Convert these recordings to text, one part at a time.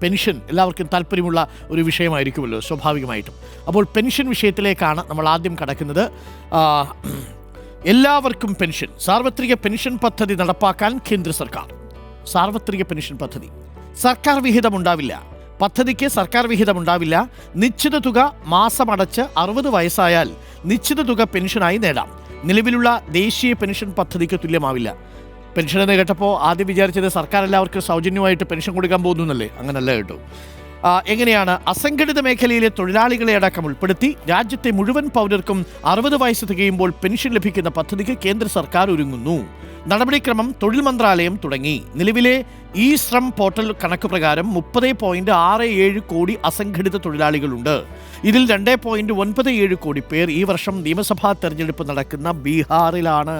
Pension എല്ലാവർക്കും താല്പര്യമുള്ള ഒരു വിഷയമായിരിക്കുമല്ലോ സ്വാഭാവികമായിട്ടും. അപ്പോൾ പെൻഷൻ വിഷയത്തിലേക്കാണ് നമ്മൾ ആദ്യം കടക്കുന്നത്. എല്ലാവർക്കും പെൻഷൻ, സാർവത്രിക പെൻഷൻ പദ്ധതി നടപ്പാക്കാൻ കേന്ദ്ര സർക്കാർ. സാർവത്രിക പെൻഷൻ പദ്ധതി സർക്കാർ വിഹിതമുണ്ടാവില്ല. പദ്ധതിക്ക് സർക്കാർ വിഹിതമുണ്ടാവില്ല. നിശ്ചിത തുക മാസമടച്ച് 60 വയസ്സായാൽ നിശ്ചിത തുക പെൻഷനായി നേടാം. നിലവിലുള്ള ദേശീയ പെൻഷൻ പദ്ധതിക്ക് തുല്യമാവില്ല. പെൻഷൻ എന്ന് കേട്ടപ്പോൾ ആദ്യം വിചാരിച്ചത് സർക്കാർ എല്ലാവർക്കും സൗജന്യമായിട്ട് പെൻഷൻ കൊടുക്കാൻ പോകുന്നല്ലേ. അങ്ങനല്ല കേട്ടോ. എങ്ങനെയാണ്? അസംഘടിത മേഖലയിലെ തൊഴിലാളികളെ അടക്കം ഉൾപ്പെടുത്തി രാജ്യത്തെ മുഴുവൻ പൗരർക്കും 60 വയസ്സ് തികയുമ്പോൾ പെൻഷൻ ലഭിക്കുന്ന പദ്ധതിക്ക് കേന്ദ്ര സർക്കാർ ഒരുങ്ങുന്നു. നടപടിക്രമം തൊഴിൽ മന്ത്രാലയം തുടങ്ങി. നിലവിലെ ഇ ശ്രം പോർട്ടൽ കണക്ക് പ്രകാരം 30.67 കോടി അസംഘടിത തൊഴിലാളികളുണ്ട്. ഇതിൽ 2.97 കോടി പേർ ഈ വർഷം നിയമസഭാ തെരഞ്ഞെടുപ്പ് നടക്കുന്ന ബീഹാറിലാണ്.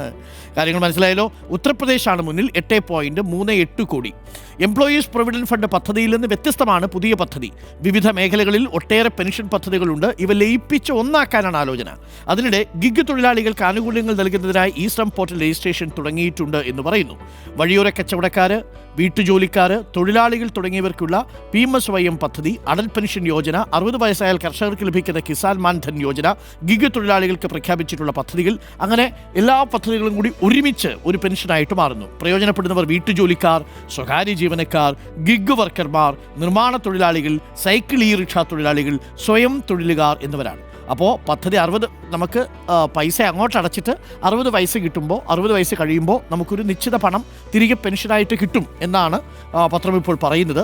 കാര്യങ്ങൾ മനസ്സിലായല്ലോ. ഉത്തർപ്രദേശാണ് മുന്നിൽ, 8.38 കോടി. എംപ്ലോയീസ് പ്രൊവിഡന്റ് ഫണ്ട് പദ്ധതിയിൽ നിന്ന് വ്യത്യസ്തമാണ് പുതിയ പദ്ധതി. വിവിധ മേഖലകളിൽ ഒട്ടേറെ പെൻഷൻ പദ്ധതികളുണ്ട്. ഇവ ലയിപ്പിച്ച് ഒന്നാക്കാനാണ് ആലോചന. അതിനിടെ ഗിഗ് തൊഴിലാളികൾക്ക് ആനുകൂല്യങ്ങൾ നൽകുന്നതിനായി ഇ ശ്രം പോർട്ടൽ രജിസ്ട്രേഷൻ തുടങ്ങിയിട്ടുണ്ട് എന്ന് പറയുന്നു. വഴിയോര കച്ചവടക്കാർ, വീട്ടുജോലിക്കാർ, തൊഴിലാളികൾ തുടങ്ങിയവർക്കുള്ള PMSYM പദ്ധതി, അടൽ പെൻഷൻ യോജന, 60 വയസ്സായാൽ കർഷകർക്ക് ലഭിക്കുന്ന കിസാൻ മാൻധൻ യോജന, ഗിഗ് തൊഴിലാളികൾക്ക് പ്രഖ്യാപിച്ചിട്ടുള്ള പദ്ധതികൾ, അങ്ങനെ എല്ലാ പദ്ധതികളും കൂടി ഒരുമിച്ച് ഒരു പെൻഷനായിട്ട് മാറുന്നു. പ്രയോജനപ്പെടുന്നവർ വീട്ടുജോലിക്കാർ, സ്വകാര്യ ജീവനക്കാർ, ഗിഗ് വർക്കർമാർ, നിർമ്മാണ തൊഴിലാളികൾ, സൈക്കിൾ റിക്ഷ തൊഴിലാളികൾ, സ്വയം തൊഴിലുകാർ എന്നിവരാണ്. അപ്പോൾ പദ്ധതി 60 നമുക്ക് പൈസ അങ്ങോട്ട് അടച്ചിട്ട് 60 വയസ്സ് കിട്ടുമ്പോൾ, 60 വയസ്സ് കഴിയുമ്പോൾ നമുക്കൊരു നിശ്ചിത പണം തിരികെ പെൻഷനായിട്ട് കിട്ടും എന്നാണ് പത്രം ഇപ്പോൾ പറയുന്നത്.